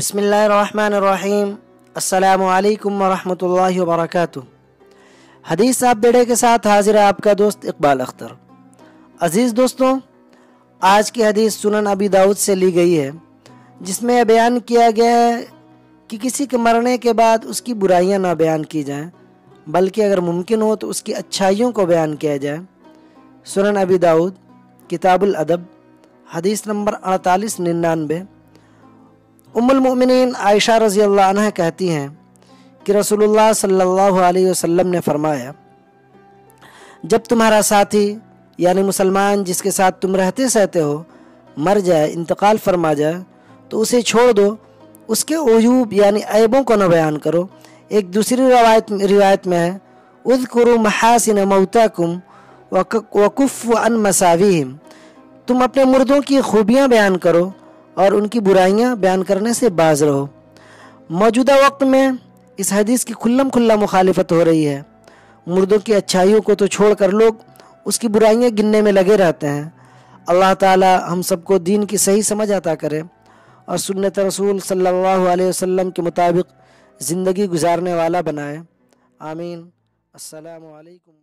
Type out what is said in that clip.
बिस्मिल्लाहिर्रहमानिर्रहीम। अस्सलामु अलैकुम वरहमतुल्लाहि वबरकातुह। हदीस आप बेड़े के साथ हाजिर है आपका दोस्त इकबाल अख्तर। अज़ीज़ दोस्तों, आज की हदीस सुनन अबी दाऊद से ली गई है, जिसमें यह बयान किया गया है कि किसी के मरने के बाद उसकी बुराइयां ना बयान की जाएं, बल्कि अगर मुमकिन हो तो उसकी अच्छाइयों को बयान किया जाए। सुनन अबी दाऊद किताबुल अदब हदीस नंबर 4899। उम्मुल मोमिनीन आयशा रज़ी अल्लाह अन्हा कहती हैं कि रसूलुल्लाह सल्लल्लाहु अलैहि वसल्लम ने फरमाया, जब तुम्हारा साथी यानी मुसलमान जिसके साथ तुम रहते सहते हो मर जाए, इंतकाल फरमा जाए, तो उसे छोड़ दो, उसके उयूब यानी ऐबों को न बयान करो। एक दूसरी रिवायत में है, उज़कुरू महासिन मौताकुम वकुफ़्फ़ु अन मसाविहिम, तुम अपने मुर्दों की खूबियाँ बयान करो और उनकी बुराइयां बयान करने से बाज रहो। मौजूदा वक्त में इस हदीस की खुल्ला मुखालिफत हो रही है। मुर्दों की अच्छाइयों को तो छोड़कर लोग उसकी बुराइयां गिनने में लगे रहते हैं। अल्लाह ताला हम सबको दीन की सही समझ अता करे और सुन्नत रसूल सल्लल्लाहु अलैहि वसल्लम के मुताबिक ज़िंदगी गुजारने वाला बनाए। आमीन। अस्सलामु अलैकुम।